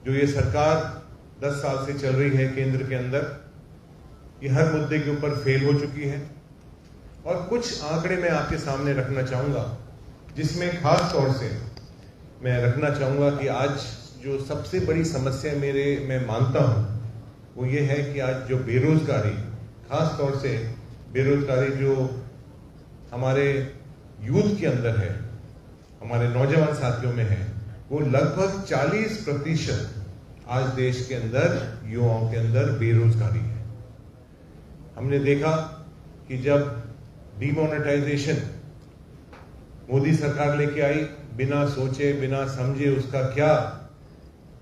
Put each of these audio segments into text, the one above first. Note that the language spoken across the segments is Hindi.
जो ये सरकार 10 साल से चल रही है केंद्र के अंदर, ये हर मुद्दे के ऊपर फेल हो चुकी है। और कुछ आंकड़े मैं आपके सामने रखना चाहूँगा, जिसमें खास तौर से मैं रखना चाहूँगा कि आज जो सबसे बड़ी समस्या मैं मानता हूँ वो ये है कि आज जो बेरोजगारी, खास तौर से बेरोजगारी जो हमारे यूथ के अंदर है, हमारे नौजवान साथियों में है, वो लगभग 40% आज देश के अंदर युवाओं के अंदर बेरोजगारी है। हमने देखा कि जब डिमोनेटाइजेशन मोदी सरकार लेके आई, बिना सोचे बिना समझे उसका क्या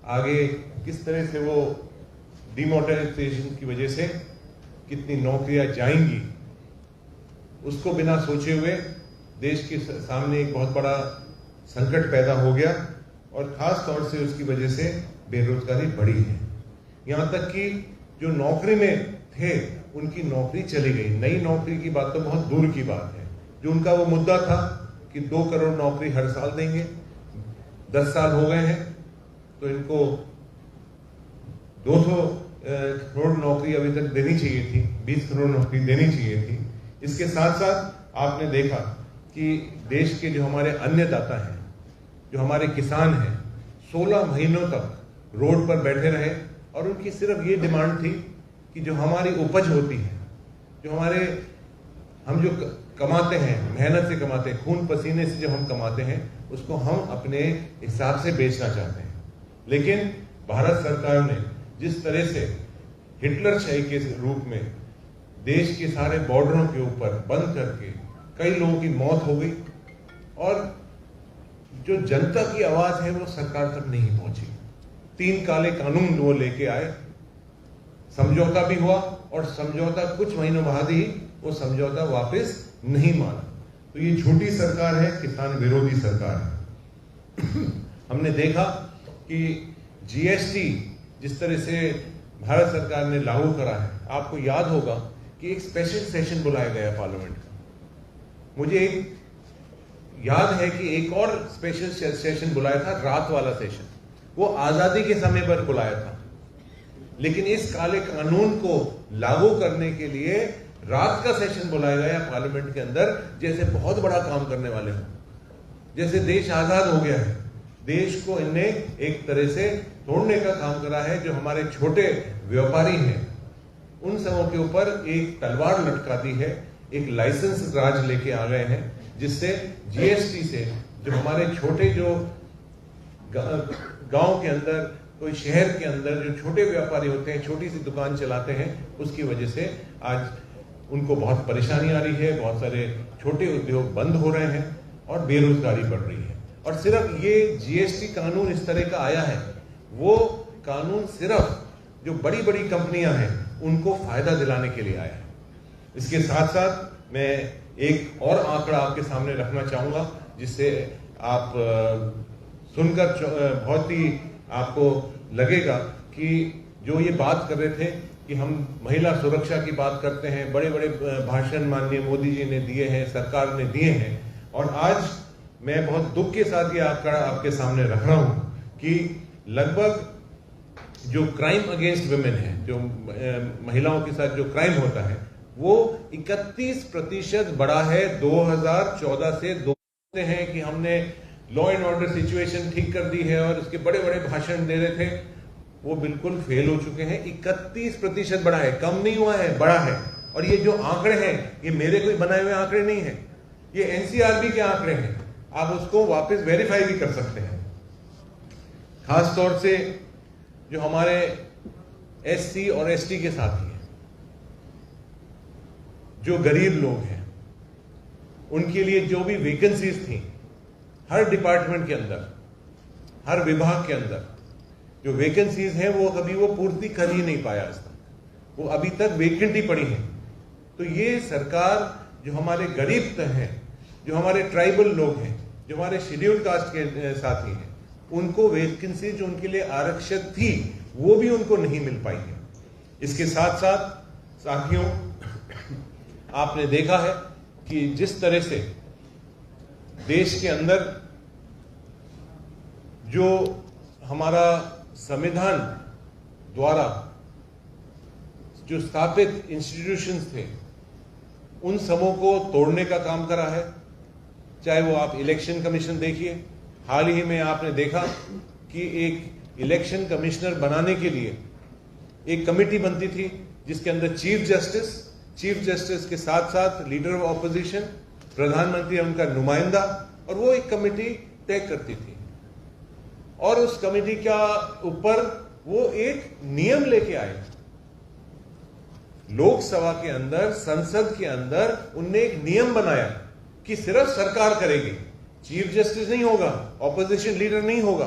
आगे किस तरह से वो डिमोनेटाइजेशन की वजह से कितनी नौकरियां जाएंगी, उसको बिना सोचे हुए देश के सामने एक बहुत बड़ा संकट पैदा हो गया और खास तौर से उसकी वजह से बेरोजगारी बढ़ी है। यहाँ तक कि जो नौकरी में थे उनकी नौकरी चली गई। नई नौकरी की बात तो बहुत दूर की बात है। जो उनका वो मुद्दा था कि 2 करोड़ नौकरी हर साल देंगे, 10 साल हो गए हैं तो इनको 200 करोड़ नौकरी अभी तक देनी चाहिए थी, 20 करोड़ नौकरी देनी चाहिए थी। इसके साथ साथ आपने देखा कि देश के जो हमारे अन्नदाता हैं, जो हमारे किसान हैं, 16 महीनों तक रोड पर बैठे रहे और उनकी सिर्फ ये डिमांड थी कि जो हमारी उपज होती है, जो हम जो कमाते हैं, मेहनत से कमाते हैं, खून पसीने से जो हम कमाते हैं, उसको हम अपने हिसाब से बेचना चाहते हैं। लेकिन भारत सरकार ने जिस तरह से हिटलरशाही के रूप में देश के सारे बॉर्डरों के ऊपर बंद करके कई लोगों की मौत हो गई और जो जनता की आवाज है वो सरकार तक नहीं पहुंची। 3 काले कानून वो लेके आए, समझौता भी हुआ और समझौता कुछ महीनों बाद ही वो समझौता वापस नहीं माना। तो ये झूठी सरकार है, किसान विरोधी सरकार है। हमने देखा कि जीएसटी जिस तरह से भारत सरकार ने लागू करा है, आपको याद होगा कि एक स्पेशल सेशन बुलाया गया पार्लियामेंट का। मुझे याद है कि एक और स्पेशल सेशन बुलाया था, रात वाला सेशन, वो आजादी के समय पर बुलाया था। लेकिन इस काले कानून को लागू करने के लिए रात का सेशन बुलाया गया पार्लियामेंट के अंदर, जैसे बहुत बड़ा काम करने वाले हों, जैसे देश आजाद हो गया है। देश को इनने एक तरह से तोड़ने का काम करा है। जो हमारे छोटे व्यापारी हैं उन सबों के ऊपर एक तलवार लटका दी है, एक लाइसेंस राज लेके आ गए हैं, जिससे जीएसटी से जो हमारे छोटे जो गांव के अंदर, कोई शहर के अंदर जो छोटे व्यापारी होते हैं, छोटी सी दुकान चलाते हैं, उसकी वजह से आज उनको बहुत परेशानी आ रही है। बहुत सारे छोटे उद्योग बंद हो रहे हैं और बेरोजगारी बढ़ रही है। और सिर्फ ये जीएसटी कानून इस तरह का आया है, वो कानून सिर्फ जो बड़ी बड़ी कंपनियां हैं उनको फायदा दिलाने के लिए आया है। इसके साथ साथ मैं एक और आंकड़ा आपके सामने रखना चाहूंगा, जिससे आप सुनकर बहुत ही आपको लगेगा कि जो ये बात कर रहे थे कि हम महिला सुरक्षा की बात करते हैं, बड़े बड़े भाषण माननीय मोदी जी ने दिए हैं, सरकार ने दिए हैं, और आज मैं बहुत दुख के साथ ये आंकड़ा आपके सामने रख रहा हूं कि लगभग जो क्राइम अगेंस्ट वुमेन है, जो महिलाओं के साथ जो क्राइम होता है, वो 31% बढ़ा है 2014 से। दो हैं कि हमने लॉ एंड ऑर्डर सिचुएशन ठीक कर दी है और उसके बड़े बड़े भाषण दे रहे थे, वो बिल्कुल फेल हो चुके हैं। 31% बढ़ा है, कम नहीं हुआ है, बढ़ा है। और ये जो आंकड़े हैं, ये मेरे कोई बनाए हुए आंकड़े नहीं है, ये एनसीआरबी के आंकड़े हैं। आप उसको वापस वेरीफाई भी कर सकते हैं। खास तौर से जो हमारे एससी और एसटी के साथी हैं, जो गरीब लोग हैं, उनके लिए जो भी वैकेंसीज थी हर डिपार्टमेंट के अंदर, हर विभाग के अंदर जो वैकेंसीज हैं, वो कभी वो पूर्ति कर ही नहीं पाया आज तक, वो अभी तक वैकेंट ही पड़ी हैं। तो ये सरकार जो हमारे गरीब हैं, जो हमारे ट्राइबल लोग हैं, जो हमारे शेड्यूल्ड कास्ट के साथी हैं, उनको वैकेंसी जो उनके लिए आरक्षित थी वो भी उनको नहीं मिल पाई है। इसके साथ साथ साथियों, आपने देखा है कि जिस तरह से देश के अंदर जो हमारा संविधान द्वारा जो स्थापित इंस्टीट्यूशंस थे उन सबों को तोड़ने का काम करा है। चाहे वो आप इलेक्शन कमीशन देखिए, हाल ही में आपने देखा कि एक इलेक्शन कमिश्नर बनाने के लिए एक कमेटी बनती थी जिसके अंदर चीफ जस्टिस के साथ साथ लीडर ऑफ ऑपोजिशन, प्रधानमंत्री उनका नुमाइंदा, और वो एक कमेटी तय करती थी। और उस कमेटी का ऊपर वो एक नियम लेके आए। लोकसभा के अंदर, संसद के अंदर उनने एक नियम बनाया कि सिर्फ सरकार करेगी, चीफ जस्टिस नहीं होगा, ऑपोजिशन लीडर नहीं होगा,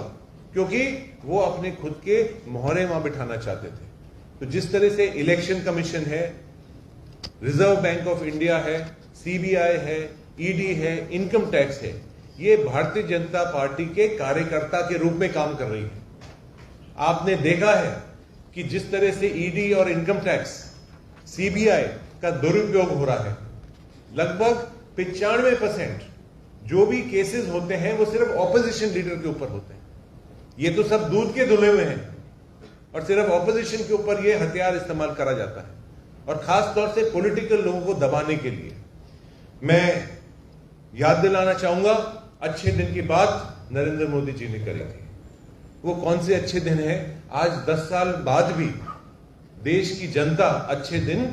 क्योंकि वो अपने खुद के मोहरे वहां बिठाना चाहते थे। तो जिस तरह से इलेक्शन कमीशन है, रिजर्व बैंक ऑफ इंडिया है, सीबीआई है, ईडी है, इनकम टैक्स है, ये भारतीय जनता पार्टी के कार्यकर्ता के रूप में काम कर रही है। आपने देखा है कि जिस तरह से ईडी और इनकम टैक्स, सीबीआई का दुरुपयोग हो रहा है, लगभग 95% जो भी केसेस होते हैं वो सिर्फ ऑपोजिशन लीडर के ऊपर होते हैं। ये तो सब दूध के धुले हुए हैं और सिर्फ ऑपोजिशन के ऊपर ये हथियार इस्तेमाल करा जाता है, और खास तौर से पॉलिटिकल लोगों को दबाने के लिए। मैं याद दिलाना चाहूंगा, अच्छे दिन की बात नरेंद्र मोदी जी ने करी थी। वो कौन से अच्छे दिन है? आज 10 साल बाद भी देश की जनता अच्छे दिन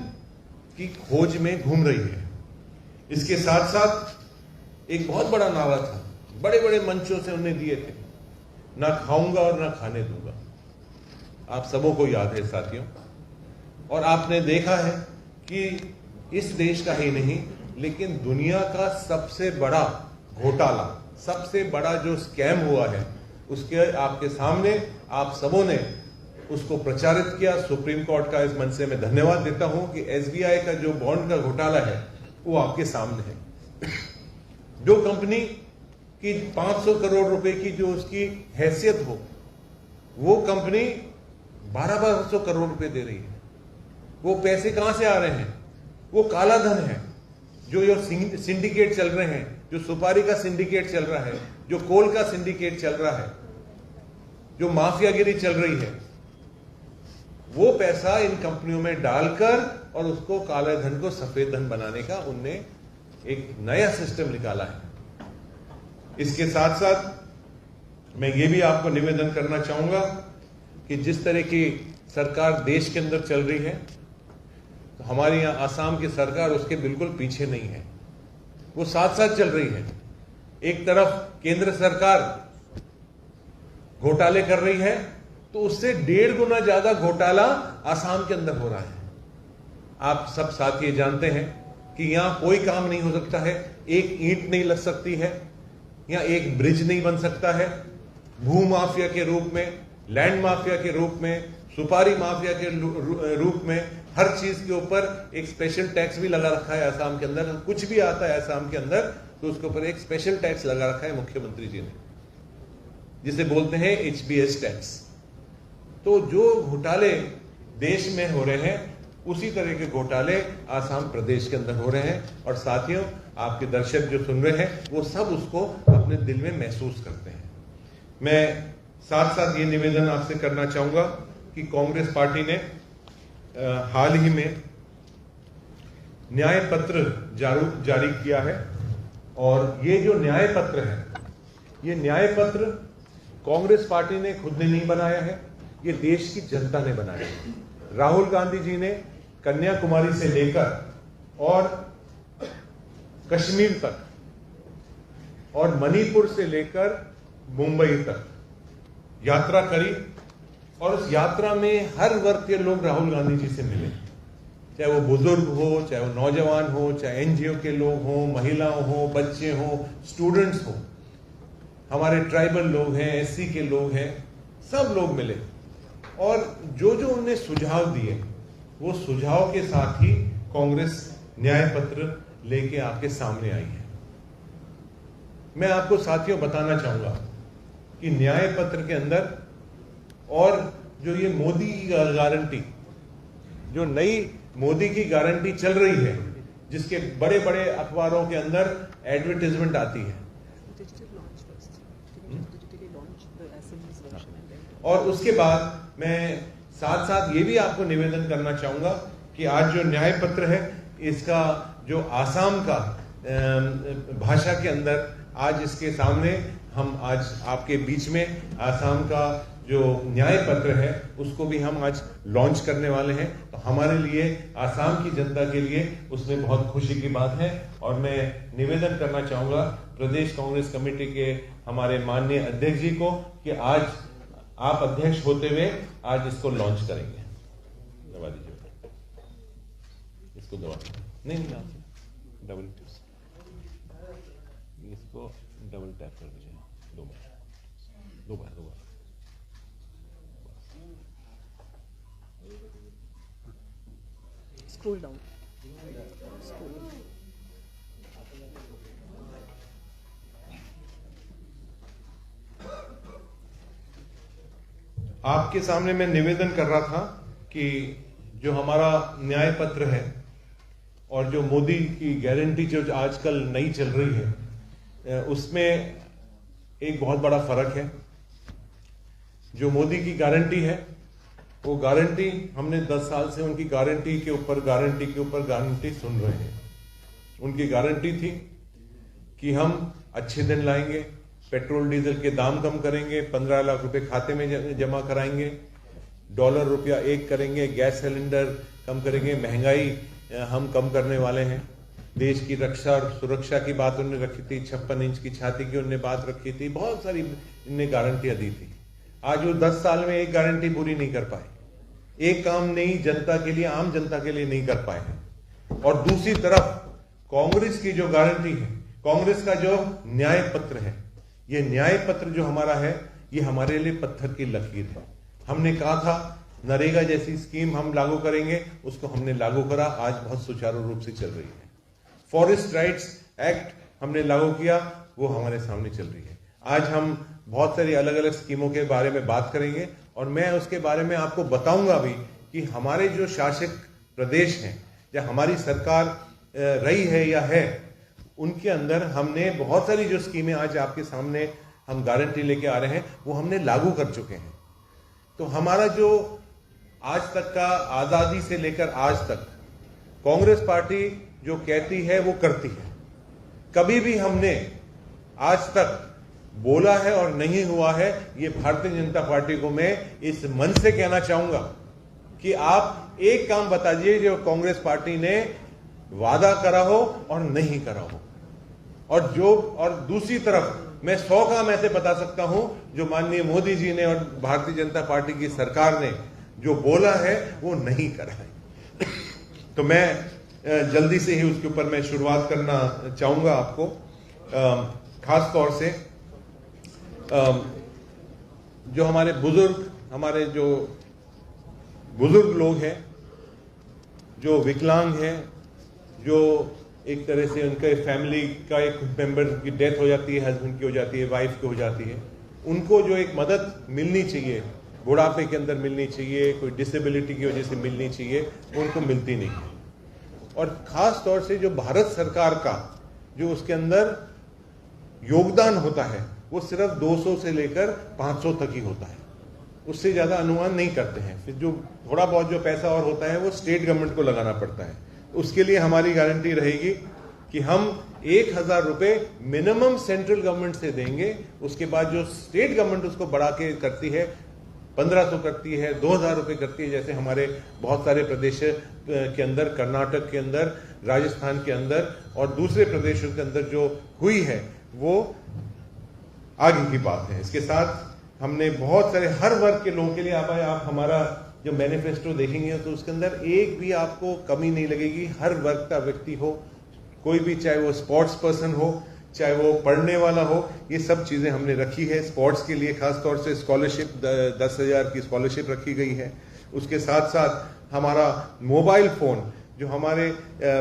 की खोज में घूम रही है। इसके साथ साथ एक बहुत बड़ा नारा था, बड़े बड़े मंचों से उन्हें दिए थे, ना खाऊंगा और ना खाने दूंगा। आप सबों को याद है साथियों। और आपने देखा है कि इस देश का ही नहीं लेकिन दुनिया का सबसे बड़ा घोटाला, सबसे बड़ा जो स्कैम हुआ है, उसके आपके सामने आप सबों ने उसको प्रचारित किया। सुप्रीम कोर्ट का इस मंच से मैं धन्यवाद देता हूं कि एसबीआई का जो बॉन्ड का घोटाला है वो आपके सामने है। जो कंपनी की 500 करोड़ रुपए की जो उसकी हैसियत हो, वो कंपनी 1200 करोड़ रुपए दे रही है। वो पैसे कहां से आ रहे हैं? वो काला धन है। जो सिंडिकेट चल रहे हैं, जो सुपारी का सिंडिकेट चल रहा है, जो कोल का सिंडिकेट चल रहा है, जो माफियागिरी चल रही है, वो पैसा इन कंपनियों में डालकर और उसको काले धन को सफेद धन बनाने का उनने एक नया सिस्टम निकाला है। इसके साथ साथ मैं ये भी आपको निवेदन करना चाहूंगा कि जिस तरह की सरकार देश के अंदर चल रही है, तो हमारे यहां आसाम की सरकार उसके बिल्कुल पीछे नहीं है, वो साथ साथ चल रही है। एक तरफ केंद्र सरकार घोटाले कर रही है, तो उससे 1.5 गुना ज्यादा घोटाला आसाम के अंदर हो रहा है। आप सब साथी जानते हैं कि यहां कोई काम नहीं हो सकता है, एक ईंट नहीं लग सकती है, यहां एक ब्रिज नहीं बन सकता है। भू माफिया के रूप में, लैंड माफिया के रूप में, सुपारी माफिया के रूप में हर चीज के ऊपर एक स्पेशल टैक्स भी लगा रखा है आसाम के अंदर। कुछ भी आता है आसाम के अंदर तो उसके ऊपर एक स्पेशल टैक्स लगा रखा है मुख्यमंत्री जी ने, जिसे बोलते हैं HBS टैक्स। तो जो घोटाले देश में हो रहे हैं, उसी तरह के घोटाले आसाम प्रदेश के अंदर हो रहे हैं। और साथियों, आपके दर्शक जो सुन रहे हैं वो सब उसको अपने दिल में महसूस करते हैं। मैं साथ साथ ये निवेदन आपसे करना चाहूंगा कि कांग्रेस पार्टी ने हाल ही में न्याय पत्र जारी किया है, और ये जो न्याय पत्र है, ये न्याय पत्र कांग्रेस पार्टी ने खुद ने नहीं बनाया है, ये देश की जनता ने बनाया है। राहुल गांधी जी ने कन्याकुमारी से लेकर और कश्मीर तक और मणिपुर से लेकर मुंबई तक यात्रा करी, और उस यात्रा में हर वर्ग के लोग राहुल गांधी जी से मिले, चाहे वो बुजुर्ग हो, चाहे वो नौजवान हो, चाहे एनजीओ के लोग हो, महिलाओं हो, बच्चे हो, स्टूडेंट्स हो, हमारे ट्राइबल लोग हैं, SC के लोग हैं, सब लोग मिले। और जो जो उन्हें सुझाव दिए, वो सुझाव के साथ ही कांग्रेस न्याय पत्र लेके आपके सामने आई है। मैं आपको साथियों बताना चाहूंगा कि न्याय पत्र के अंदर और जो ये मोदी की गारंटी, जो नई मोदी की गारंटी चल रही है, जिसके बड़े बड़े अखबारों के अंदर एडवर्टाइजमेंट आती है, और उसके बाद मैं साथ साथ ये भी आपको निवेदन करना चाहूंगा कि आज जो न्याय पत्र है इसका जो आसाम का भाषा के अंदर आज इसके सामने हम आज आपके बीच में आसाम का जो न्याय पत्र है उसको भी हम आज लॉन्च करने वाले हैं। तो हमारे लिए, आसाम की जनता के लिए उसमें बहुत खुशी की बात है। और मैं निवेदन करना चाहूंगा प्रदेश कांग्रेस कमेटी के हमारे माननीय अध्यक्ष जी को कि आज आप अध्यक्ष होते हुए आज इसको लॉन्च करेंगे। दबा दीजिए, इसको दबा नहीं डबल इसको डबल टैप कर दीजिए, दो बार स्क्रॉल डाउन। आपके सामने मैं निवेदन कर रहा था कि जो हमारा न्याय पत्र है और जो मोदी की गारंटी जो आजकल नई चल रही है उसमें एक बहुत बड़ा फर्क है। जो मोदी की गारंटी है वो गारंटी हमने 10 साल से उनकी गारंटी के ऊपर गारंटी सुन रहे हैं। उनकी गारंटी थी कि हम अच्छे दिन लाएंगे, पेट्रोल डीजल के दाम कम करेंगे, 15 लाख रुपए खाते में जमा कराएंगे, डॉलर रुपया 1 करेंगे, गैस सिलेंडर कम करेंगे, महंगाई हम कम करने वाले हैं, देश की रक्षा और सुरक्षा की बात उन्होंने रखी थी, 56 इंच की छाती की उन्होंने बात रखी थी, बहुत सारी इनने गारंटियां दी थी। आज वो 10 साल में एक गारंटी पूरी नहीं कर पाए, एक काम नहीं जनता के लिए, आम जनता के लिए नहीं कर पाए हैं। और दूसरी तरफ कांग्रेस की जो गारंटी है, कांग्रेस का जो न्याय पत्र है, ये न्याय पत्र जो हमारा है ये हमारे लिए पत्थर की लकीर है। हमने कहा था नरेगा जैसी स्कीम हम लागू करेंगे, उसको हमने लागू करा, आज बहुत सुचारू रूप से चल रही है। फॉरेस्ट राइट्स एक्ट हमने लागू किया, वो हमारे सामने चल रही है। आज हम बहुत सारी अलग अलग स्कीमों के बारे में बात करेंगे और मैं उसके बारे में आपको बताऊंगा भी कि हमारे जो शासक प्रदेश हैं या हमारी सरकार रही है या है, उनके अंदर हमने बहुत सारी जो स्कीमें आज आपके सामने हम गारंटी लेके आ रहे हैं वो हमने लागू कर चुके हैं। तो हमारा जो आज तक का आजादी से लेकर आज तक कांग्रेस पार्टी जो कहती है वो करती है। कभी भी हमने आज तक बोला है और नहीं हुआ है, ये भारतीय जनता पार्टी को मैं इस मन से कहना चाहूंगा कि आप एक काम बता दीजिए जो कांग्रेस पार्टी ने वादा करा हो और नहीं करा हो। और दूसरी तरफ मैं 100 काम ऐसे बता सकता हूं जो माननीय मोदी जी ने और भारतीय जनता पार्टी की सरकार ने जो बोला है वो नहीं करा है। तो मैं जल्दी से ही उसके ऊपर मैं शुरुआत करना चाहूंगा आपको। खास तौर से जो हमारे जो बुजुर्ग लोग हैं, जो विकलांग हैं, जो एक तरह से उनके फैमिली का एक मेंबर की डेथ हो जाती है, हस्बैंड की हो जाती है, वाइफ की हो जाती है, उनको जो एक मदद मिलनी चाहिए, बुढ़ापे के अंदर मिलनी चाहिए, कोई डिसेबिलिटी की वजह से मिलनी चाहिए, उनको मिलती नहीं है। और खास तौर से जो भारत सरकार का जो उसके अंदर योगदान होता है वो सिर्फ 200 से लेकर 500 तक ही होता है, उससे ज्यादा अनुमान नहीं करते हैं। फिर जो थोड़ा बहुत जो पैसा और होता है वो स्टेट गवर्नमेंट को लगाना पड़ता है। उसके लिए हमारी गारंटी रहेगी कि हम 1000 रुपए मिनिमम सेंट्रल गवर्नमेंट से देंगे, उसके बाद जो स्टेट गवर्नमेंट उसको बढ़ा के करती है, 1500 करती है, 2000 रुपए करती है, जैसे हमारे बहुत सारे प्रदेश के अंदर, कर्नाटक के अंदर, राजस्थान के अंदर और दूसरे प्रदेशों के अंदर जो हुई है वो आगे की बात है। इसके साथ हमने बहुत सारे हर वर्ग के लोगों के लिए आप हमारा जो मैनिफेस्टो देखेंगे तो उसके अंदर एक भी आपको कमी नहीं लगेगी। हर वर्ग का व्यक्ति हो, कोई भी, चाहे वो स्पोर्ट्स पर्सन हो, चाहे वो पढ़ने वाला हो, ये सब चीजें हमने रखी है। स्पोर्ट्स के लिए खास तौर से स्कॉलरशिप 10,000 की स्कॉलरशिप रखी गई है। उसके साथ साथ हमारा मोबाइल फोन, जो हमारे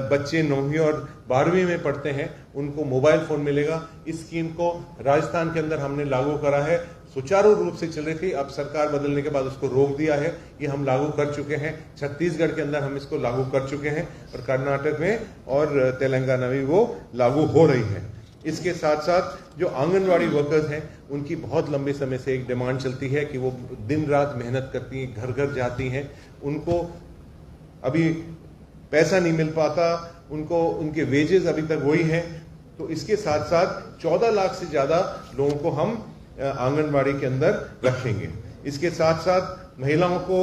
बच्चे 9वीं और 12वीं में पढ़ते हैं उनको मोबाइल फोन मिलेगा। इस स्कीम को राजस्थान के अंदर हमने लागू करा है, सुचारू रूप से चल रही थी, अब सरकार बदलने के बाद उसको रोक दिया है, ये हम लागू कर चुके हैं। छत्तीसगढ़ के अंदर हम इसको लागू कर चुके हैं और कर्नाटक में और तेलंगाना में वो लागू हो रही है। इसके साथ साथ जो आंगनवाड़ी वर्कर्स हैं, उनकी बहुत लंबे समय से एक डिमांड चलती है कि वो दिन रात मेहनत करती हैं, घर घर जाती हैं, उनको अभी पैसा नहीं मिल पाता, उनको उनके वेजेस अभी तक वही हैं। तो इसके साथ साथ 14 लाख से ज़्यादा लोगों को हम आंगनवाड़ी के अंदर रखेंगे। इसके साथ साथ महिलाओं को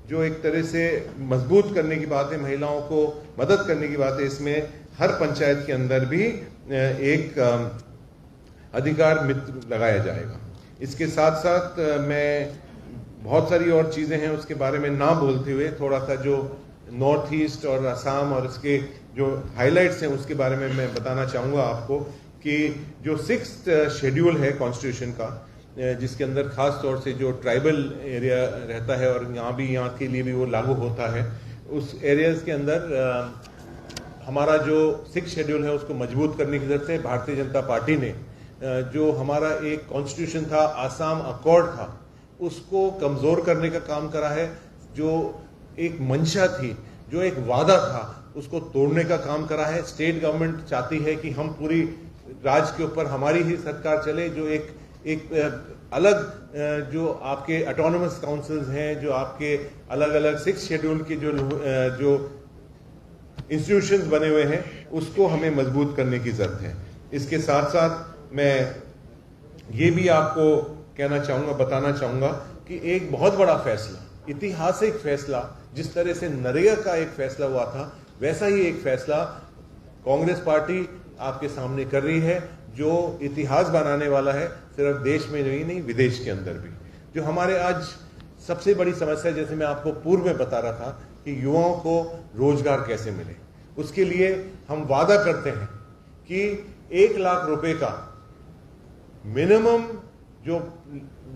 जो एक तरह से मजबूत करने की बात है, महिलाओं को मदद करने की बात है, इसमें हर पंचायत के अंदर भी एक अधिकार मित्र लगाया जाएगा। इसके साथ साथ मैं बहुत सारी और चीज़ें हैं उसके बारे में ना बोलते हुए थोड़ा सा जो नॉर्थ ईस्ट और असम और इसके जो हाइलाइट्स हैं उसके बारे में मैं बताना चाहूँगा आपको कि जो 6th शेड्यूल है कॉन्स्टिट्यूशन का, जिसके अंदर खास तौर से जो ट्राइबल एरिया रहता है और यहाँ के लिए भी वो लागू होता है, उस एरियाज के अंदर हमारा जो 6th शेड्यूल है उसको मजबूत करने की जरूरत है। भारतीय जनता पार्टी ने जो हमारा एक कॉन्स्टिट्यूशन था, आसाम अकॉर्ड था, उसको कमज़ोर करने का काम करा है। जो एक मंशा थी, जो एक वादा था, उसको तोड़ने का काम करा है। स्टेट गवर्नमेंट चाहती है कि हम पूरी राज्य के ऊपर हमारी ही सरकार चले, जो एक अलग जो आपके ऑटोनोमस काउंसिल्स हैं, जो आपके अलग अलग 6th शेड्यूल के जो इंस्टीट्यूशंस बने हुए हैं, उसको हमें मजबूत करने की जरूरत है। इसके साथ साथ मैं ये भी आपको कहना चाहूँगा, बताना चाहूँगा कि एक बहुत बड़ा फैसला, ऐतिहासिक फैसला, जिस तरह से नरेगा का एक फैसला हुआ था, वैसा ही एक फैसला कांग्रेस पार्टी आपके सामने कर रही है, जो इतिहास बनाने वाला है, सिर्फ देश में नहीं विदेश के अंदर भी। जो हमारे आज सबसे बड़ी समस्या, जैसे मैं आपको पूर्व में बता रहा था कि युवाओं को रोजगार कैसे मिले, उसके लिए हम वादा करते हैं कि 1 लाख रुपए का मिनिमम जो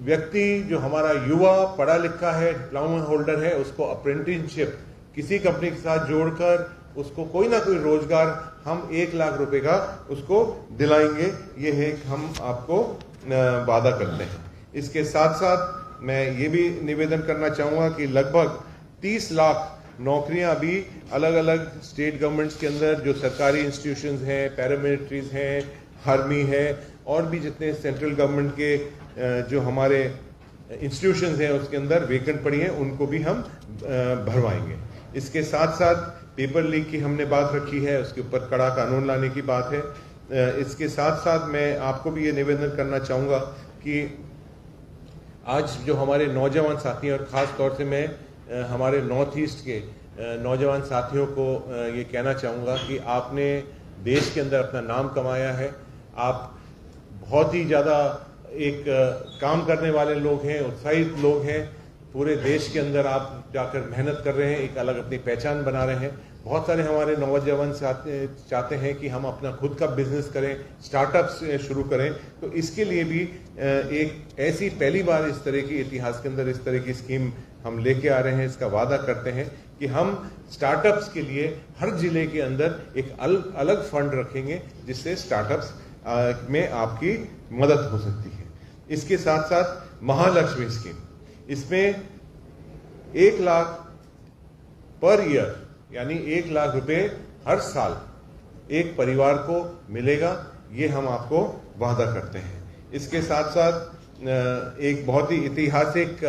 व्यक्ति, जो हमारा युवा पढ़ा लिखा है, डिप्लोमा होल्डर है, उसको अप्रेंटिसशिप किसी कंपनी के साथ जोड़कर उसको कोई ना कोई रोजगार हम 1 लाख रुपए का उसको दिलाएंगे। ये है हम आपको वादा करते हैं। इसके साथ साथ मैं ये भी निवेदन करना चाहूँगा कि लगभग 30 लाख नौकरियां अभी अलग अलग स्टेट गवर्नमेंट्स के अंदर, जो सरकारी इंस्टीट्यूशंस हैं, पैरामिलिट्रीज हैं, आर्मी है, और भी जितने सेंट्रल गवर्नमेंट के जो हमारे इंस्टीट्यूशंस हैं उसके अंदर वेकेंट पड़ी हैं, उनको भी हम भरवाएंगे। इसके साथ साथ पेपर लीक की हमने बात रखी है, उसके ऊपर कड़ा कानून लाने की बात है। इसके साथ साथ मैं आपको भी ये निवेदन करना चाहूँगा कि आज जो हमारे नौजवान साथी हैं, और ख़ास तौर से मैं हमारे नॉर्थ ईस्ट के नौजवान साथियों को ये कहना चाहूँगा कि आपने देश के अंदर अपना नाम कमाया है। आप बहुत ही ज़्यादा एक काम करने वाले लोग हैं, उत्साहित लोग हैं। पूरे देश के अंदर आप जाकर मेहनत कर रहे हैं, एक अलग अपनी पहचान बना रहे हैं। बहुत सारे हमारे नौजवान चाहते हैं कि हम अपना खुद का बिजनेस करें, स्टार्टअप्स शुरू करें। तो इसके लिए भी एक ऐसी पहली बार इस तरह की इतिहास के अंदर इस तरह की स्कीम हम लेके आ रहे हैं। इसका वादा करते हैं कि हम स्टार्टअप्स के लिए हर जिले के अंदर एक अलग फंड रखेंगे, जिससे स्टार्टअप्स में आपकी मदद हो सकती है। इसके साथ साथ महालक्ष्मी स्कीम, इसमें 1 लाख पर ईयर, यानी 1 लाख रुपए हर साल एक परिवार को मिलेगा, ये हम आपको वादा करते हैं। इसके साथ साथ एक बहुत ही ऐतिहासिक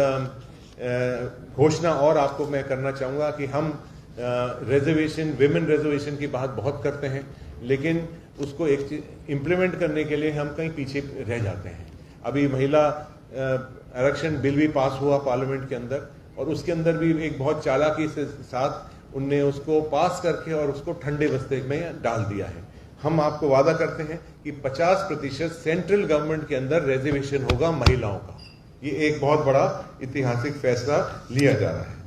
घोषणा और आपको मैं करना चाहूँगा कि हम रिजर्वेशन, विमेन रिजर्वेशन की बात बहुत करते हैं, लेकिन उसको इम्प्लीमेंट करने के लिए हम कहीं पीछे रह जाते हैं। अभी महिला आरक्षण बिल भी पास हुआ पार्लियामेंट के अंदर, और उसके अंदर भी एक बहुत चालाकी के साथ उनने उसको पास करके और उसको ठंडे बस्ते में डाल दिया है। हम आपको वादा करते हैं कि 50% सेंट्रल गवर्नमेंट के अंदर रिजर्वेशन होगा महिलाओं का। ये एक बहुत बड़ा ऐतिहासिक फैसला लिया जा रहा है।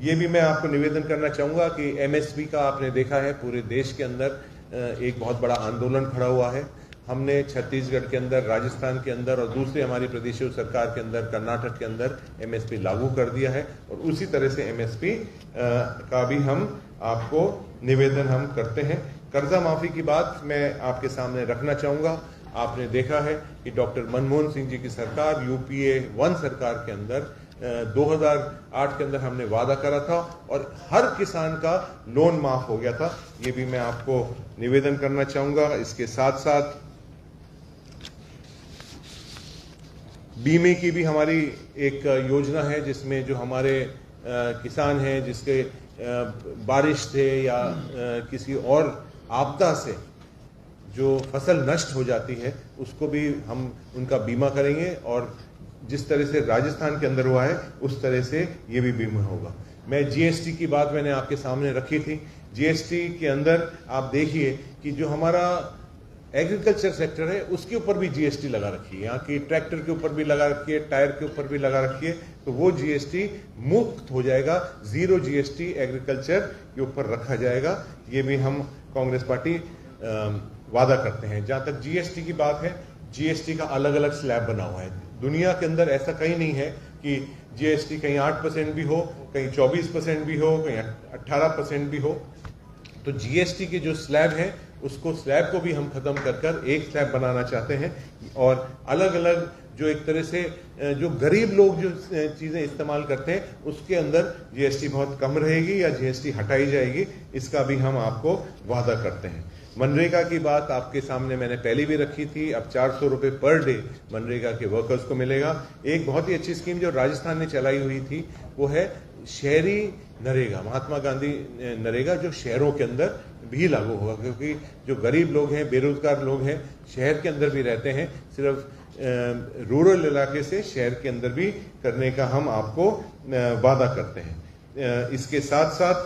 ये भी मैं आपको निवेदन करना चाहूँगा कि एमएसपी का आपने देखा है पूरे देश के अंदर एक बहुत बड़ा आंदोलन खड़ा हुआ है। हमने छत्तीसगढ़ के अंदर, राजस्थान के अंदर और दूसरे हमारी प्रदेशों सरकार के अंदर, कर्नाटक के अंदर एमएसपी लागू कर दिया है, और उसी तरह से एमएसपी का भी हम आपको निवेदन हम करते हैं। कर्जा माफी की बात मैं आपके सामने रखना चाहूँगा। आपने देखा है कि डॉक्टर मनमोहन सिंह जी की सरकार, यूपीए 1 सरकार के अंदर 2008 के अंदर हमने वादा करा था और हर किसान का लोन माफ हो गया था। ये भी मैं आपको निवेदन करना चाहूँगा। इसके साथ साथ बीमे की भी हमारी एक योजना है, जिसमें जो हमारे किसान हैं जिसके बारिश से या किसी और आपदा से जो फसल नष्ट हो जाती है उसको भी हम उनका बीमा करेंगे, और जिस तरह से राजस्थान के अंदर हुआ है उस तरह से ये भी बीमा होगा। मैं जीएसटी की बात मैंने आपके सामने रखी थी। जीएसटी के अंदर आप देखिए कि जो हमारा एग्रीकल्चर सेक्टर है उसके ऊपर भी जीएसटी लगा रखी है, यहाँ की ट्रैक्टर के ऊपर भी लगा रखी है, टायर के ऊपर भी लगा रखी है, तो वो जीएसटी मुक्त हो जाएगा, जीरो जीएसटी एग्रीकल्चर के ऊपर रखा जाएगा। ये भी हम कांग्रेस पार्टी वादा करते हैं। जहां तक जीएसटी की बात है, जीएसटी का अलग अलग स्लैब बना हुआ है। दुनिया के अंदर ऐसा कहीं नहीं है कि जीएसटी कहीं 8% भी हो, कहीं 24% भी हो, कहीं 18% भी हो। तो जीएसटी के जो स्लैब है उसको स्लैब को भी हम खत्म कर एक स्लैब बनाना चाहते हैं, और अलग अलग जो एक तरह से जो गरीब लोग जो चीजें इस्तेमाल करते हैं उसके अंदर जीएसटी बहुत कम रहेगी या जीएसटी हटाई जाएगी, इसका भी हम आपको वादा करते हैं। मनरेगा की बात आपके सामने मैंने पहले भी रखी थी। अब 400 रुपये पर डे मनरेगा के वर्कर्स को मिलेगा। एक बहुत ही अच्छी स्कीम जो राजस्थान ने चलाई हुई थी वो है शहरी नरेगा, महात्मा गांधी नरेगा, जो शहरों के अंदर भी लागू होगा, क्योंकि जो गरीब लोग हैं, बेरोजगार लोग हैं, शहर के अंदर भी रहते हैं, सिर्फ रूरल इलाके से शहर के अंदर भी करने का हम आपको वादा करते हैं। इसके साथ साथ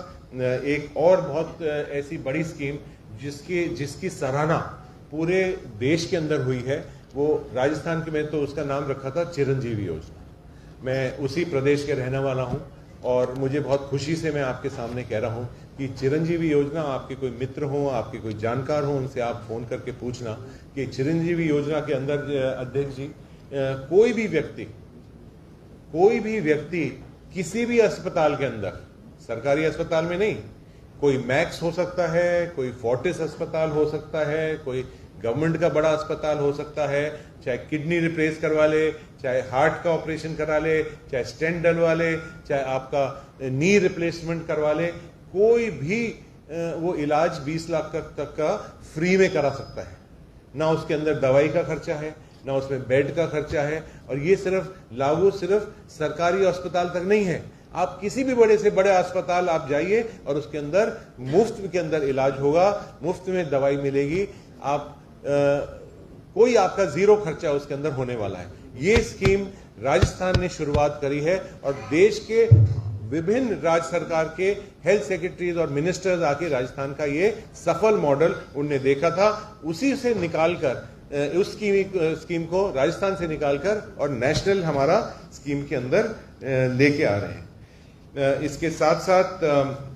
एक और बहुत ऐसी बड़ी स्कीम जिसकी सराहना पूरे देश के अंदर हुई है, वो राजस्थान के, मैं तो उसका नाम रखा था चिरंजीवी योजना। मैं उसी प्रदेश के रहने वाला हूं और मुझे बहुत खुशी से मैं आपके सामने कह रहा हूं कि चिरंजीवी योजना, आपके कोई मित्र हो, आपके कोई जानकार हो, उनसे आप फोन करके पूछना कि चिरंजीवी योजना के अंदर अध्यक्ष जी, कोई भी व्यक्ति किसी भी अस्पताल के अंदर, सरकारी अस्पताल में नहीं, कोई मैक्स हो सकता है, कोई फोर्टिस अस्पताल हो सकता है, कोई गवर्नमेंट का बड़ा अस्पताल हो सकता है, चाहे किडनी रिप्लेस करवा ले, चाहे हार्ट का ऑपरेशन करा ले, चाहे स्टेंट डलवा ले, चाहे आपका नी रिप्लेसमेंट करवा ले, कोई भी वो इलाज 20 लाख तक का फ्री में करा सकता है। ना उसके अंदर दवाई का खर्चा है, ना उसमें बेड का खर्चा है, और ये लागू सिर्फ सरकारी अस्पताल तक नहीं है। आप किसी भी बड़े से बड़े अस्पताल आप जाइए और उसके अंदर मुफ्त के अंदर इलाज होगा, मुफ्त में दवाई मिलेगी, आप कोई आपका जीरो खर्चा उसके अंदर होने वाला है। ये स्कीम राजस्थान ने शुरुआत करी है और देश के विभिन्न राज्य सरकार के हेल्थ सेक्रेटरीज और मिनिस्टर्स आके राजस्थान का ये सफल मॉडल उनने देखा था, उसी से निकालकर उस स्कीम को राजस्थान से निकालकर और नेशनल हमारा स्कीम के अंदर लेके आ रहे हैं। इसके साथ साथ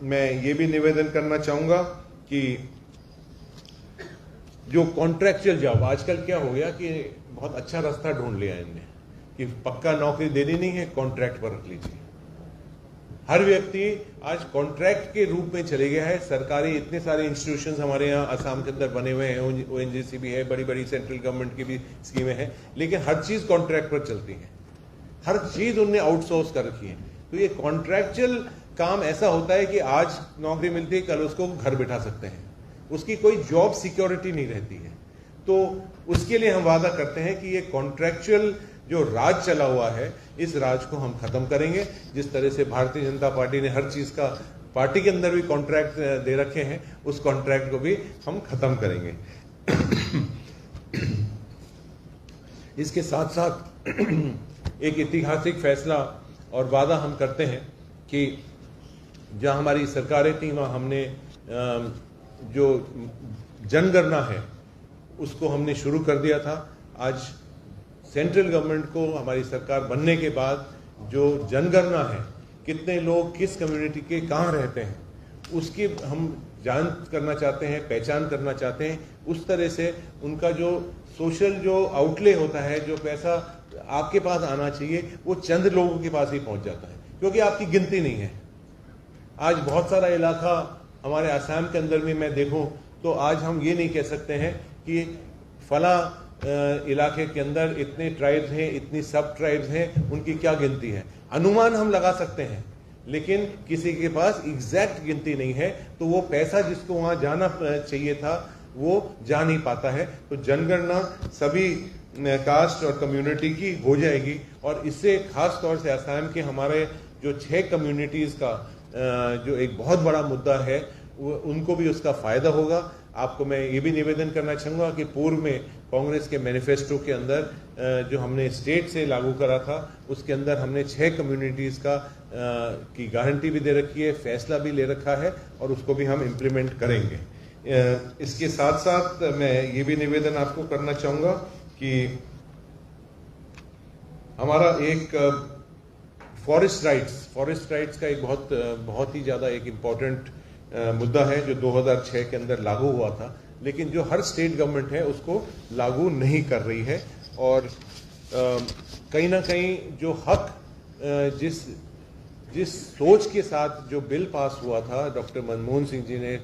मैं ये भी निवेदन करना चाहूंगा कि जो कॉन्ट्रैक्चुअल जॉब, आजकल क्या हो गया कि बहुत अच्छा रास्ता ढूंढ लिया इनने कि पक्का नौकरी देनी नहीं है, कॉन्ट्रैक्ट पर रख लीजिए। हर व्यक्ति आज कॉन्ट्रैक्ट के रूप में चले गया है। सरकारी इतने सारे इंस्टीट्यूशंस हमारे यहाँ असम के अंदर बने हुए हैं, ओएनजीसी भी है, बड़ी बड़ी सेंट्रल गवर्नमेंट की भी स्कीमें हैं, लेकिन हर चीज कॉन्ट्रैक्ट पर चलती है, हर चीज उनने आउटसोर्स कर रखी है। तो ये कॉन्ट्रैक्चुअल काम ऐसा होता है कि आज नौकरी मिलती है, कल उसको घर बिठा सकते हैं, उसकी कोई जॉब सिक्योरिटी नहीं रहती है। तो उसके लिए हम वादा करते हैं कि ये कॉन्ट्रैक्चुअल जो राज चला हुआ है, इस राज को हम खत्म करेंगे। जिस तरह से भारतीय जनता पार्टी ने हर चीज का पार्टी के अंदर भी कॉन्ट्रैक्ट दे रखे हैं, उस कॉन्ट्रैक्ट को भी हम खत्म करेंगे। इसके साथ साथ एक ऐतिहासिक फैसला और वादा हम करते हैं कि जहां हमारी सरकारें थी वहां हमने जो जनगणना है उसको हमने शुरू कर दिया था। आज सेंट्रल गवर्नमेंट को हमारी सरकार बनने के बाद जो जनगणना है, कितने लोग किस कम्युनिटी के कहाँ रहते हैं, उसकी हम जांच करना चाहते हैं, पहचान करना चाहते हैं। उस तरह से उनका जो सोशल जो आउटले होता है, जो पैसा आपके पास आना चाहिए, वो चंद लोगों के पास ही पहुंच जाता है, क्योंकि आपकी गिनती नहीं है। आज बहुत सारा इलाका हमारे आसाम के अंदर भी मैं देखूं तो आज हम ये नहीं कह सकते हैं कि फला इलाके के अंदर इतने ट्राइब्स हैं, इतनी सब ट्राइब्स हैं, उनकी क्या गिनती है। अनुमान हम लगा सकते हैं, लेकिन किसी के पास एग्जैक्ट गिनती नहीं है, तो वो पैसा जिसको वहां जाना चाहिए था वो जा नहीं पाता है। तो जनगणना सभी कास्ट और कम्युनिटी की हो जाएगी। और इससे खास तौर से असम के हमारे जो 6 कम्युनिटीज़ का जो एक बहुत बड़ा मुद्दा है उनको भी उसका फ़ायदा होगा। आपको मैं ये भी निवेदन करना चाहूँगा कि पूर्व में कांग्रेस के मैनिफेस्टो के अंदर जो हमने स्टेट से लागू करा था उसके अंदर हमने 6 कम्युनिटीज़ का की गारंटी भी दे रखी है, फैसला भी ले रखा है और उसको भी हम इम्प्लीमेंट करेंगे। इसके साथ साथ मैं ये भी निवेदन आपको करना चाहूँगा कि हमारा एक फॉरेस्ट राइट्स का एक बहुत ही ज़्यादा एक इम्पॉर्टेंट मुद्दा है जो 2006 के अंदर लागू हुआ था, लेकिन जो हर स्टेट गवर्नमेंट है उसको लागू नहीं कर रही है। और कहीं ना कहीं जो हक जिस सोच के साथ जो बिल पास हुआ था डॉक्टर मनमोहन सिंह जी ने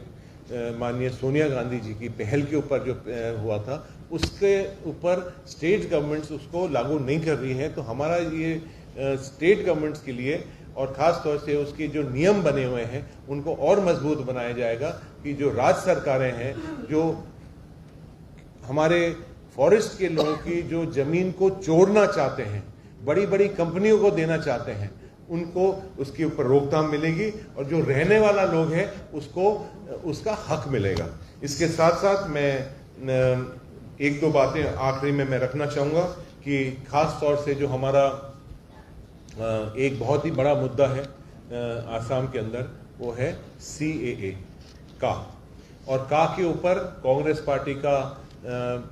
माननीय सोनिया गांधी जी की पहल के ऊपर जो हुआ था उसके ऊपर स्टेट गवर्नमेंट्स उसको लागू नहीं कर रही हैं। तो हमारा ये स्टेट गवर्नमेंट्स के लिए और ख़ास तौर से उसके जो नियम बने हुए हैं उनको और मजबूत बनाया जाएगा कि जो राज्य सरकारें हैं जो हमारे फॉरेस्ट के लोगों की जो ज़मीन को चोरना चाहते हैं, बड़ी बड़ी कंपनियों को देना चाहते हैं, उनको उसके ऊपर रोकथाम मिलेगी और जो रहने वाला लोग हैं उसको उसका हक मिलेगा। इसके साथ साथ मैं 1-2 बातें आखिरी में मैं रखना चाहूँगा कि ख़ास तौर से जो हमारा एक बहुत ही बड़ा मुद्दा है आसाम के अंदर वो है CAA का। और का के ऊपर कांग्रेस पार्टी का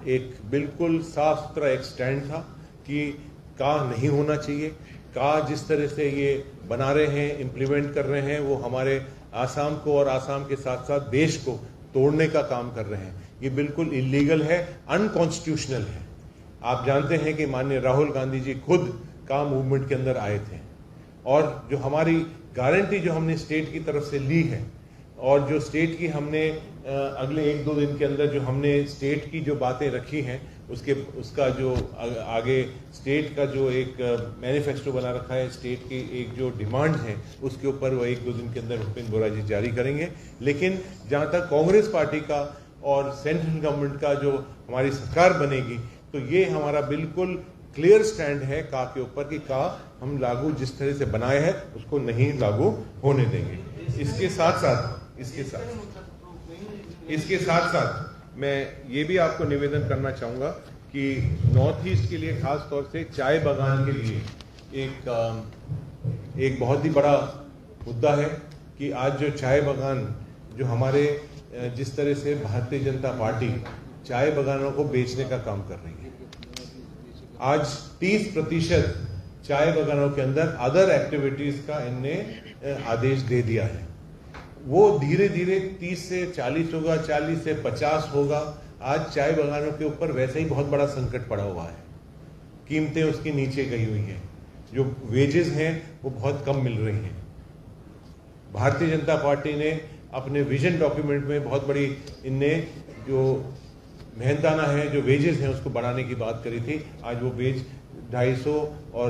एक बिल्कुल साफ सुथरा एक स्टैंड था कि का नहीं होना चाहिए। का जिस तरह से ये बना रहे हैं, इम्प्लीमेंट कर रहे हैं, वो हमारे आसाम को और आसाम के साथ साथ देश को तोड़ने का काम कर रहे हैं। ये बिल्कुल इलीगल है, अनकॉन्स्टिट्यूशनल है। आप जानते हैं कि माननीय राहुल गांधी जी खुद का मूवमेंट के अंदर आए थे और जो हमारी गारंटी जो हमने स्टेट की तरफ से ली है और जो स्टेट की हमने अगले 1-2 दिन के अंदर जो हमने स्टेट की जो बातें रखी हैं उसका जो आगे स्टेट का जो एक मैनिफेस्टो बना रखा है, स्टेट की एक जो डिमांड है उसके ऊपर वो 1-2 दिन के अंदर भूपेंद्र बोरा जी जारी करेंगे। लेकिन जहाँ तक कांग्रेस पार्टी का और सेंट्रल गवर्नमेंट का जो हमारी सरकार बनेगी तो ये हमारा बिल्कुल क्लियर स्टैंड है का के ऊपर कि का हम लागू जिस तरह से बनाए हैं उसको नहीं लागू होने देंगे। इसके साथ साथ मैं ये भी आपको निवेदन करना चाहूँगा कि नॉर्थ ईस्ट के लिए खास तौर से चाय बागान के लिए एक बहुत ही बड़ा मुद्दा है कि आज जो चाय बागान जो हमारे जिस तरह से भारतीय जनता पार्टी चाय बागानों को बेचने का काम कर रही है, आज 30% चाय बागानों के अंदर अदर एक्टिविटीज का इनने आदेश दे दिया है। वो धीरे धीरे 30 से 40 होगा, 40 से 50 होगा। आज चाय बागानों के ऊपर वैसे ही बहुत बड़ा संकट पड़ा हुआ है, कीमतें उसकी नीचे गई हुई हैं, जो वेजेस हैं वो बहुत कम मिल रही हैं। भारतीय जनता पार्टी ने अपने विजन डॉक्यूमेंट में बहुत बड़ी इनने जो मेहनताना है, जो वेजेस हैं उसको बढ़ाने की बात करी थी। आज वो वेज 250 और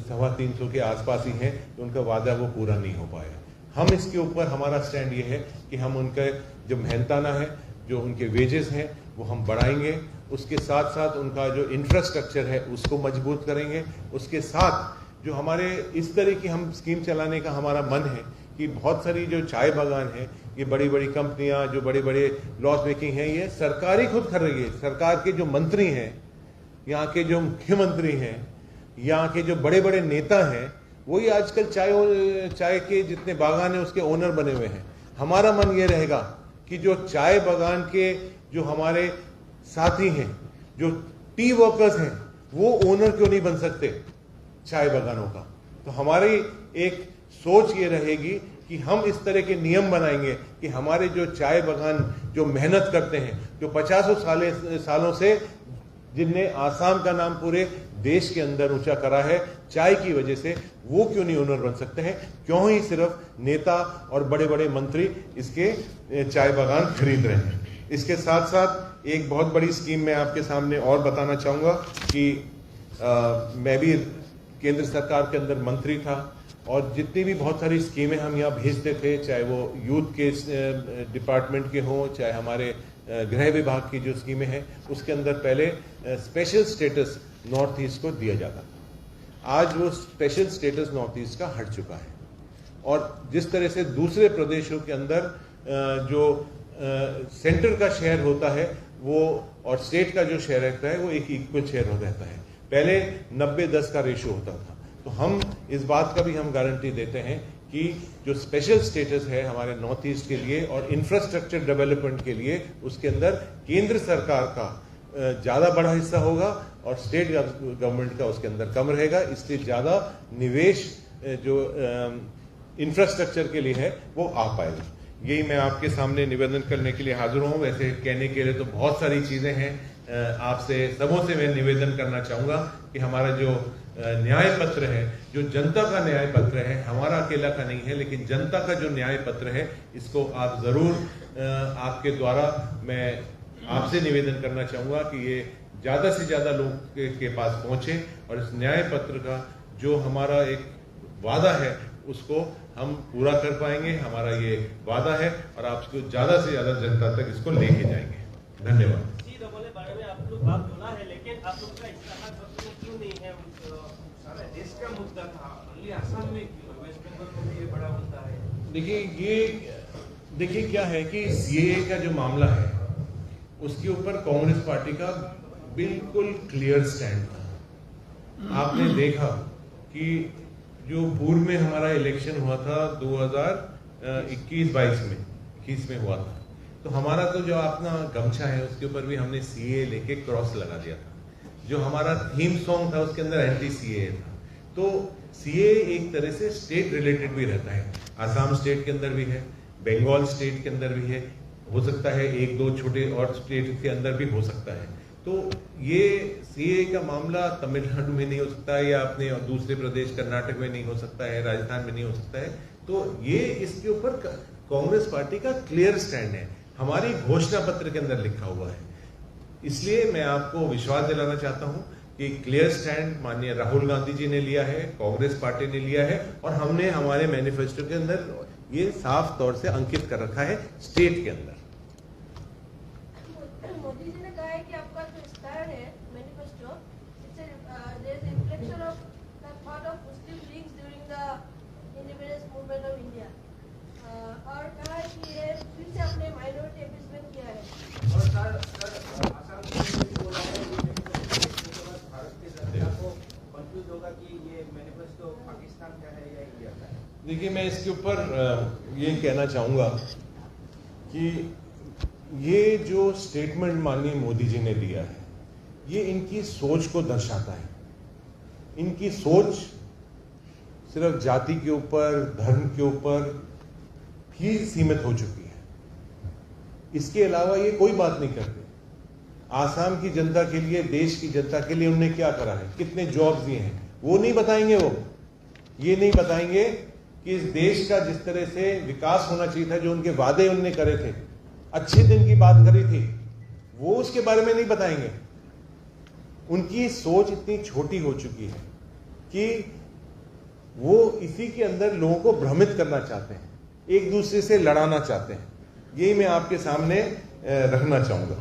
350 के आसपास ही हैं, तो उनका वादा वो पूरा नहीं हो पाया। हम इसके ऊपर हमारा स्टैंड ये है कि हम उनका जो मेहनताना है, जो उनके वेजेस हैं वो हम बढ़ाएंगे। उसके साथ साथ उनका जो इंफ्रास्ट्रक्चर है उसको मजबूत करेंगे। उसके साथ जो हमारे इस तरह की हम स्कीम चलाने का हमारा मन है कि बहुत सारी जो चाय बागान है, ये बड़ी बड़ी कंपनियां जो बड़े बड़े लॉस मेकिंग हैं, ये सरकार ही खुद कर रही है। सरकार के जो मंत्री हैं, यहाँ के जो मुख्यमंत्री हैं, यहाँ के जो बड़े बड़े नेता हैं, वही आजकल चाय के जितने बागान हैं उसके ओनर बने हुए हैं। हमारा मन ये रहेगा कि जो चाय बागान के जो हमारे साथी हैं, जो टी वर्कर्स हैं, वो ओनर क्यों नहीं बन सकते चाय बागानों का। तो हमारी एक सोच ये रहेगी कि हम इस तरह के नियम बनाएंगे कि हमारे जो चाय बागान जो मेहनत करते हैं, जो 50 सालों से जिनने आसाम का नाम पूरे देश के अंदर ऊंचा करा है चाय की वजह से, वो क्यों नहीं ओनर बन सकते हैं। क्यों ही सिर्फ नेता और बड़े बड़े मंत्री इसके चाय बागान खरीद रहे हैं। इसके साथ साथ एक बहुत बड़ी स्कीम मैं आपके सामने और बताना चाहूँगा कि मैं भी केंद्र सरकार के अंदर मंत्री था और जितनी भी बहुत सारी स्कीमें हम यहाँ भेजते थे, चाहे वो यूथ के डिपार्टमेंट के हों, चाहे हमारे गृह विभाग की जो स्कीमें हैं उसके अंदर पहले स्पेशल स्टेटस नॉर्थ ईस्ट को दिया जाता था। आज वो स्पेशल स्टेटस नॉर्थ ईस्ट का हट चुका है और जिस तरह से दूसरे प्रदेशों के अंदर जो सेंटर का शेयर होता है वो और स्टेट का जो शेयर रहता है वो एक इक्वल शेयर रहता है। पहले 90-10 का रेशियो होता था। तो हम इस बात का भी हम गारंटी देते हैं कि जो स्पेशल स्टेटस है हमारे नॉर्थ ईस्ट के लिए और इंफ्रास्ट्रक्चर डेवलपमेंट के लिए उसके अंदर केंद्र सरकार का ज़्यादा बड़ा हिस्सा होगा और स्टेट गवर्नमेंट का उसके अंदर कम रहेगा। इसलिए ज़्यादा निवेश जो इंफ्रास्ट्रक्चर के लिए है वो आ पाएगा। यही मैं आपके सामने निवेदन करने के लिए हाजिर हूँ। वैसे कहने के लिए तो बहुत सारी चीज़ें हैं। आपसे सबों से मैं निवेदन करना चाहूँगा कि हमारा जो न्याय पत्र है, जो जनता का न्याय पत्र है, हमारा अकेला का नहीं है लेकिन जनता का जो न्याय पत्र है, इसको आप ज़रूर आपके द्वारा मैं आपसे निवेदन करना चाहूँगा कि ये ज़्यादा से ज़्यादा लोग के पास पहुँचे और इस न्याय पत्र का जो हमारा एक वादा है उसको हम पूरा कर पाएंगे। हमारा ये वादा है और आपको ज़्यादा से ज़्यादा जनता तक इसको लेके जाएंगे। धन्यवाद। बारे में आप लोग बात बोला है लेकिन आप लोग का इस्तेमाल पत्र क्यों नहीं है? सारा देश का मुद्दा था, असम में क्यों, वेस्ट बंगाल में ये बड़ा मुद्दा है? देखिए क्या है कि सीएए का जो मामला है उसके ऊपर कांग्रेस पार्टी का बिल्कुल क्लियर स्टैंड था। आपने देखा कि जो पूर्व में हमारा इलेक्शन हुआ था 2021 में हुआ था, तो हमारा तो जो अपना गमछा है उसके ऊपर भी हमने सीए लेके क्रॉस लगा दिया था। जो हमारा थीम सॉन्ग था उसके अंदर एंटी सीए था। तो सीए एक तरह से स्टेट रिलेटेड भी रहता है। आसाम स्टेट के अंदर भी है, बंगाल स्टेट के अंदर भी है, हो सकता है एक दो छोटे और स्टेट के अंदर भी हो सकता है। तो ये सीए का मामला तमिलनाडु में नहीं हो सकता है या अपने दूसरे प्रदेश कर्नाटक में नहीं हो सकता है, राजस्थान में नहीं हो सकता है। तो ये इसके ऊपर कांग्रेस पार्टी का क्लियर स्टैंड है, हमारी घोषणा पत्र के अंदर लिखा हुआ है। इसलिए मैं आपको विश्वास दिलाना चाहता हूं कि क्लियर स्टैंड माननीय राहुल गांधी जी ने लिया है, कांग्रेस पार्टी ने लिया है और हमने हमारे मैनिफेस्टो के अंदर ये साफ तौर से अंकित कर रखा है स्टेट के अंदर। मोदी जी ने कहा है कि आपका जो स्टैंड है manifesto, there is reflection of the thought of Muslim League's during the independence movement of India, और कहा है कि ये फिर से अपने माइनॉरिटी एपिसमेंट किया है। और सर आसाम में बोला है कि भारत की जनता को कंफ्यूज होगा कि ये मैनिफेस्टो पाकिस्तान का है या इंडिया का है। देखिए मैं इसके ऊपर ये कहना चाहूँगा कि ये जो स्टेटमेंट माननीय मोदी जी ने दिया है ये इनकी सोच को दर्शाता है। इनकी सोच सिर्फ जाति के ऊपर, धर्म के ऊपर ही सीमित हो चुकी है। इसके अलावा ये कोई बात नहीं करते। आसाम की जनता के लिए, देश की जनता के लिए उन्होंने क्या करा है, कितने जॉब्स दिए हैं, वो नहीं बताएंगे। वो ये नहीं बताएंगे कि इस देश का जिस तरह से विकास होना चाहिए था, जो उनके वादे उन्होंने करे थे, अच्छे दिन की बात करी थी, वो उसके बारे में नहीं बताएंगे। उनकी सोच इतनी छोटी हो चुकी है कि वो इसी के अंदर लोगों को भ्रमित करना चाहते हैं, एक दूसरे से लड़ाना चाहते हैं। यही मैं आपके सामने रखना चाहूंगा।